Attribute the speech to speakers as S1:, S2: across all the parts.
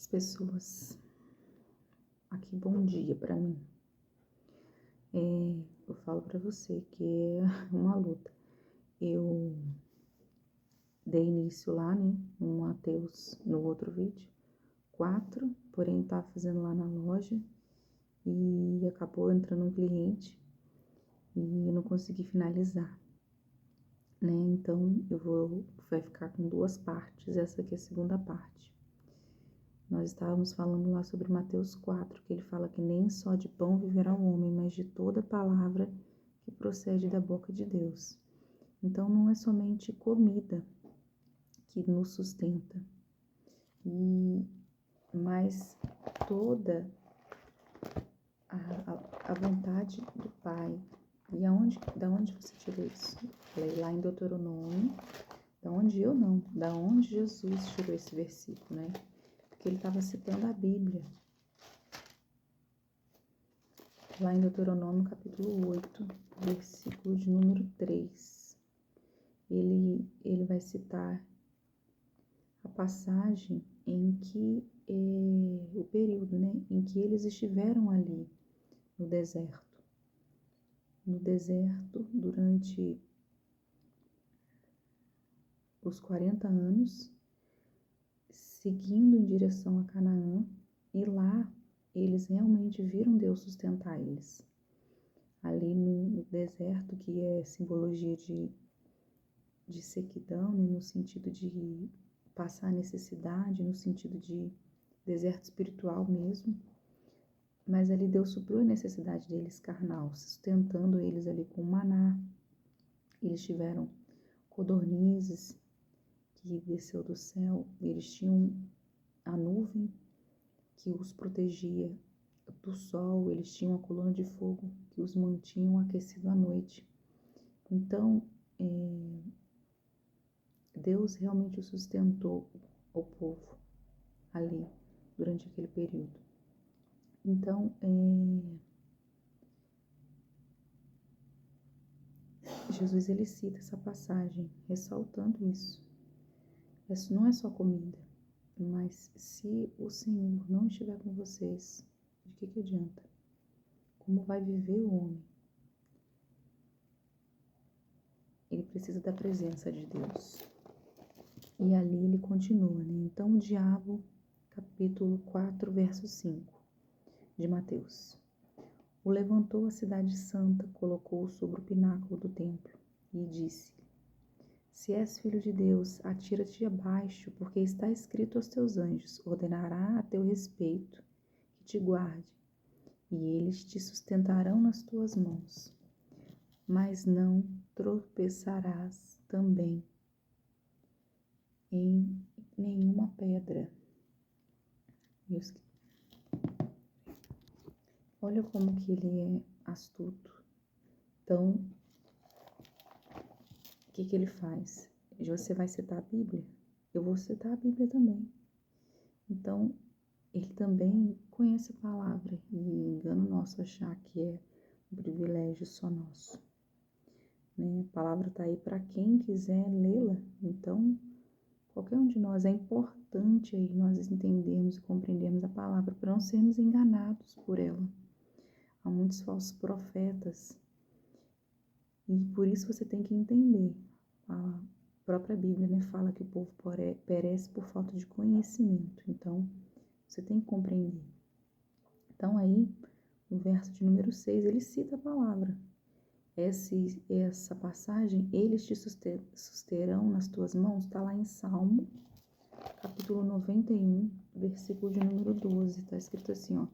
S1: As pessoas aqui, bom dia pra mim. Eu falo pra você que é uma luta. Eu dei início lá, né, no Mateus, no outro vídeo, 4, porém tá fazendo lá na loja e acabou entrando um cliente e eu não consegui finalizar, né? Então vai ficar com 2 partes, essa aqui é a segunda parte. Nós estávamos falando lá sobre Mateus 4, que ele fala que nem só de pão viverá o homem, mas de toda palavra que procede da boca de Deus. Então não é somente comida que nos sustenta, mas toda a vontade do Pai. E da onde você tirou isso? Falei lá em Deuteronômio, da onde Jesus tirou esse versículo, né? Porque ele estava citando a Bíblia. Lá em Deuteronômio, capítulo 8, versículo de número 3. Ele vai citar a passagem em que, o período, né, em que eles estiveram ali no deserto. No deserto, durante os 40 anos, seguindo em direção a Canaã, e lá eles realmente viram Deus sustentar eles. Ali no deserto, que é simbologia de sequidão, né, no sentido de passar necessidade, no sentido de deserto espiritual mesmo, mas ali Deus supriu a necessidade deles carnal, sustentando eles ali com maná. Eles tiveram codornizes que desceu do céu, eles tinham a nuvem que os protegia do sol, eles tinham a coluna de fogo que os mantinham aquecidos à noite. Então, Deus realmente sustentou o povo ali durante aquele período. Então, Jesus ele cita essa passagem, ressaltando isso. Isso não é só comida, mas se o Senhor não estiver com vocês, de que adianta? Como vai viver o homem? Ele precisa da presença de Deus. E ali ele continua, né? Então o diabo, capítulo 4, verso 5 de Mateus. O levantou a cidade santa, colocou-o sobre o pináculo do templo e disse: Se és filho de Deus, atira-te abaixo, porque está escrito aos teus anjos, ordenará a teu respeito que te guarde, e eles te sustentarão nas tuas mãos. Mas não tropeçarás também em nenhuma pedra. Olha como que ele é astuto. Então, o que ele faz? Você vai citar a Bíblia? Eu vou citar a Bíblia também. Então, ele também conhece a palavra e engano nosso achar que é um privilégio só nosso. Né? A palavra está aí para quem quiser lê-la. Então, qualquer um de nós, é importante aí nós entendermos e compreendermos a palavra para não sermos enganados por ela. Há muitos falsos profetas e por isso você tem que entender. A própria Bíblia, né, fala que o povo perece por falta de conhecimento. Então, você tem que compreender. Então, aí, no verso de número 6, ele cita a palavra. Essa passagem, eles te susterão nas tuas mãos, está lá em Salmo, capítulo 91, versículo de número 12. Está escrito assim, ó.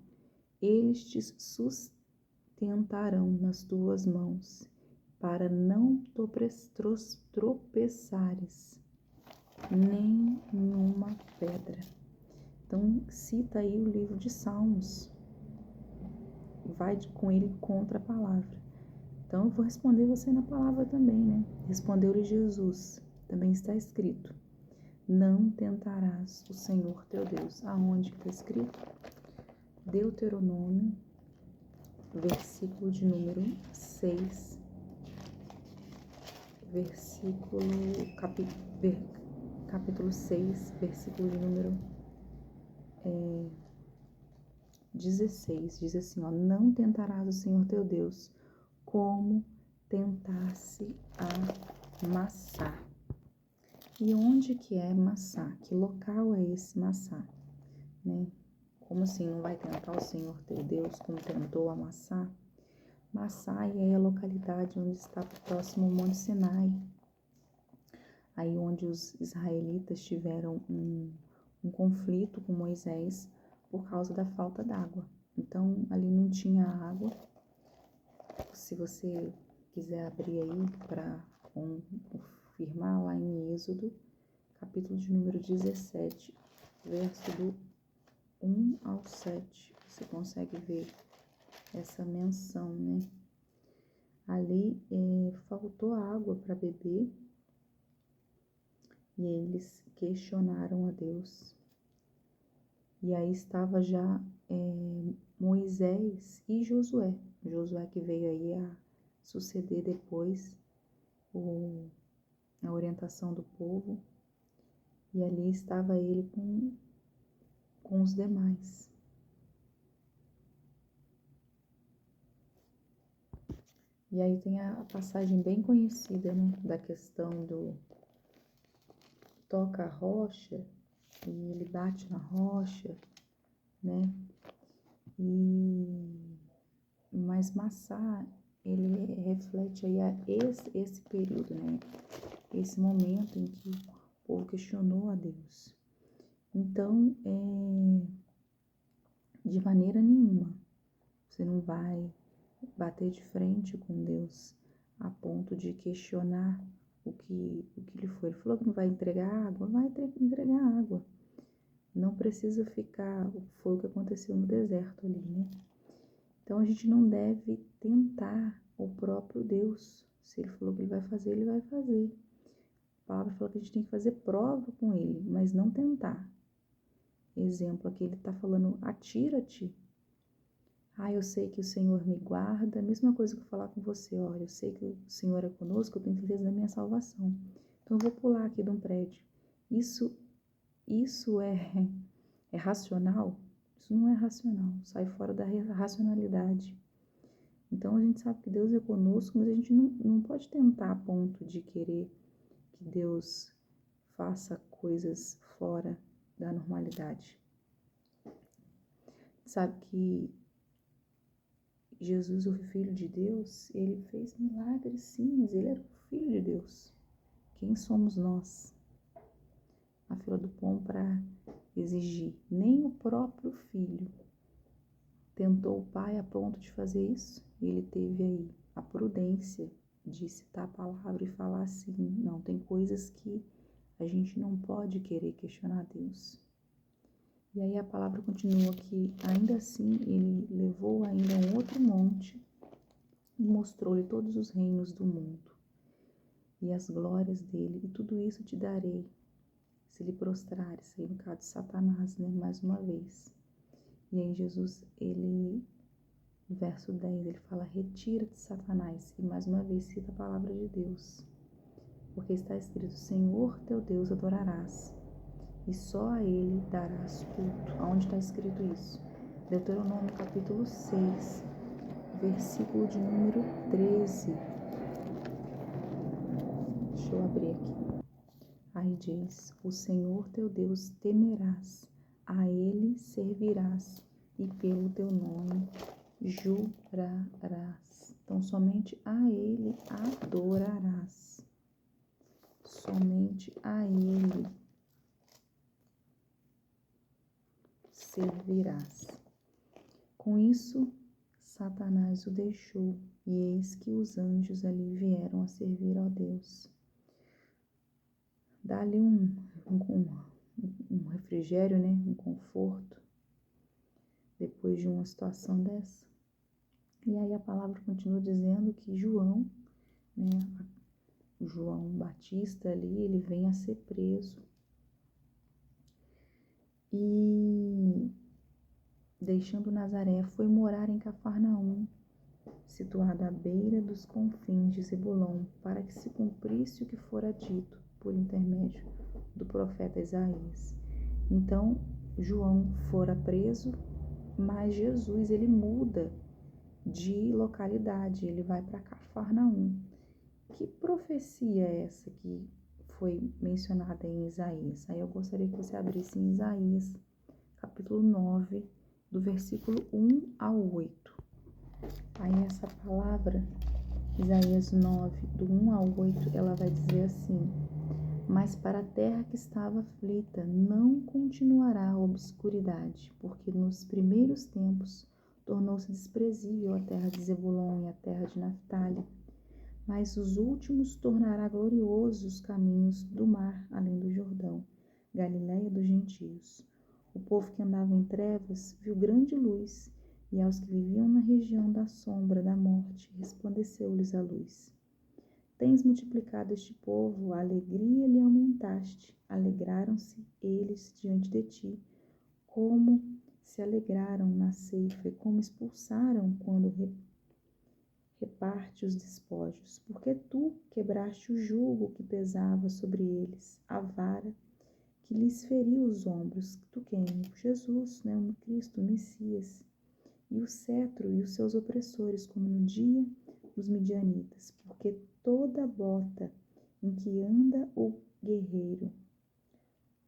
S1: Eles te sustentarão nas tuas mãos, para não tropeçares nem nenhuma pedra. Então, cita aí o livro de Salmos. Vai com ele contra a palavra. Então, eu vou responder você na palavra também, né? Respondeu-lhe Jesus. Também está escrito. Não tentarás o Senhor teu Deus. Aonde está escrito? Deuteronômio, versículo de número 6. Capítulo 6, versículo de número 16, diz assim, ó, não tentarás o Senhor teu Deus como tentasse a Massá. E onde que é Massá? Que local é esse Massá? Né? Como assim não vai tentar o Senhor teu Deus como tentou a Massá? Massá é a localidade onde está próximo ao Monte Sinai. Aí onde os israelitas tiveram um conflito com Moisés por causa da falta d'água. Então ali não tinha água. Se você quiser abrir aí para confirmar lá em Êxodo, capítulo de número 17, verso do 1 ao 7, você consegue ver essa menção, né? Ali faltou água para beber e eles questionaram a Deus. E aí estava já Moisés e Josué. Josué que veio aí a suceder depois a orientação do povo. E ali estava ele com os demais. E aí tem a passagem bem conhecida, né? Da questão do toca a rocha e ele bate na rocha, né? Mas Massá, ele reflete aí esse período, né? Esse momento em que o povo questionou a Deus. Então, de maneira nenhuma, você não vai bater de frente com Deus a ponto de questionar o que lhe foi. Ele falou que não vai entregar água, vai entregar água. Não precisa ficar, foi o que aconteceu no deserto ali, né? Então a gente não deve tentar o próprio Deus. Se ele falou que ele vai fazer, ele vai fazer. A palavra fala que a gente tem que fazer prova com ele, mas não tentar. Exemplo, aqui ele está falando, atira-te. Eu sei que o Senhor me guarda. A mesma coisa que eu falar com você, olha, eu sei que o Senhor é conosco, eu tenho certeza da minha salvação. Então eu vou pular aqui de um prédio. Isso é racional? Isso não é racional, sai fora da racionalidade. Então a gente sabe que Deus é conosco, mas a gente não pode tentar a ponto de querer que Deus faça coisas fora da normalidade. Sabe que Jesus, o Filho de Deus, ele fez milagres sim, mas ele era o Filho de Deus. Quem somos nós? A fila do pão para exigir. Nem o próprio Filho tentou o Pai a ponto de fazer isso. Ele teve aí a prudência de citar a palavra e falar assim, não, tem coisas que a gente não pode querer questionar Deus. E aí a palavra continua que, ainda assim, ele levou ainda um outro monte e mostrou-lhe todos os reinos do mundo e as glórias dele, e tudo isso te darei, se lhe prostrares. Aí no caso de Satanás, né, mais uma vez. E aí Jesus, no verso 10, ele fala, retira-te, Satanás, e mais uma vez cita a palavra de Deus, porque está escrito, Senhor teu Deus adorarás, e só a ele darás culto. Aonde está escrito isso? Deuteronômio capítulo 6, versículo de número 13. Deixa eu abrir aqui. Aí diz, o Senhor teu Deus temerás, a ele servirás, e pelo teu nome jurarás. Então, somente a ele adorarás. Somente a ele servirás. Com isso, Satanás o deixou, e eis que os anjos ali vieram a servir ao Deus. Dá-lhe um refrigério, né? Um conforto, depois de uma situação dessa. E aí a palavra continua dizendo que João, né? João Batista ali, ele vem a ser preso. E deixando Nazaré, foi morar em Cafarnaum, situada à beira dos confins de Zebulon, para que se cumprisse o que fora dito por intermédio do profeta Isaías. Então, João fora preso, mas Jesus, ele muda de localidade, ele vai para Cafarnaum. Que profecia é essa que foi mencionada em Isaías? Aí eu gostaria que você abrisse em Isaías, capítulo 9, do versículo 1 ao 8. Aí essa palavra, Isaías 9, do 1 ao 8, ela vai dizer assim: mas para a terra que estava aflita não continuará a obscuridade, porque nos primeiros tempos tornou-se desprezível a terra de Zebulon e a terra de Naftali. Mas os últimos tornará gloriosos os caminhos do mar além do Jordão, Galiléia dos gentios. O povo que andava em trevas viu grande luz, e aos que viviam na região da sombra da morte resplandeceu-lhes a luz. Tens multiplicado este povo, a alegria lhe aumentaste, alegraram-se eles diante de ti, como se alegraram na ceifa, e como expulsaram quando reparte os despojos, porque tu quebraste o jugo que pesava sobre eles, a vara que lhes feriu os ombros. Tu quem? Jesus, né, o Cristo, o Messias, e o cetro e os seus opressores, como no dia dos midianitas, porque toda bota em que anda o guerreiro,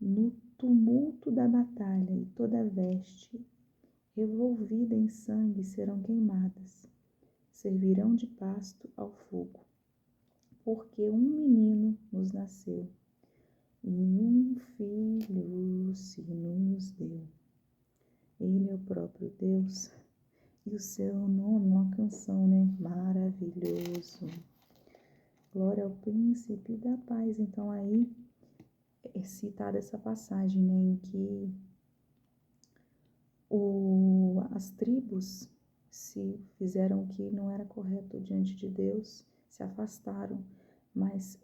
S1: no tumulto da batalha, e toda veste revolvida em sangue serão queimadas, servirão de pasto ao fogo, porque um menino nos nasceu, e um filho se nos deu. Ele é o próprio Deus, e o seu nome, uma canção, né? Maravilhoso. Glória ao príncipe da paz. Então aí é citada essa passagem, né, em que as tribos se fizeram o que não era correto diante de Deus, se afastaram, mas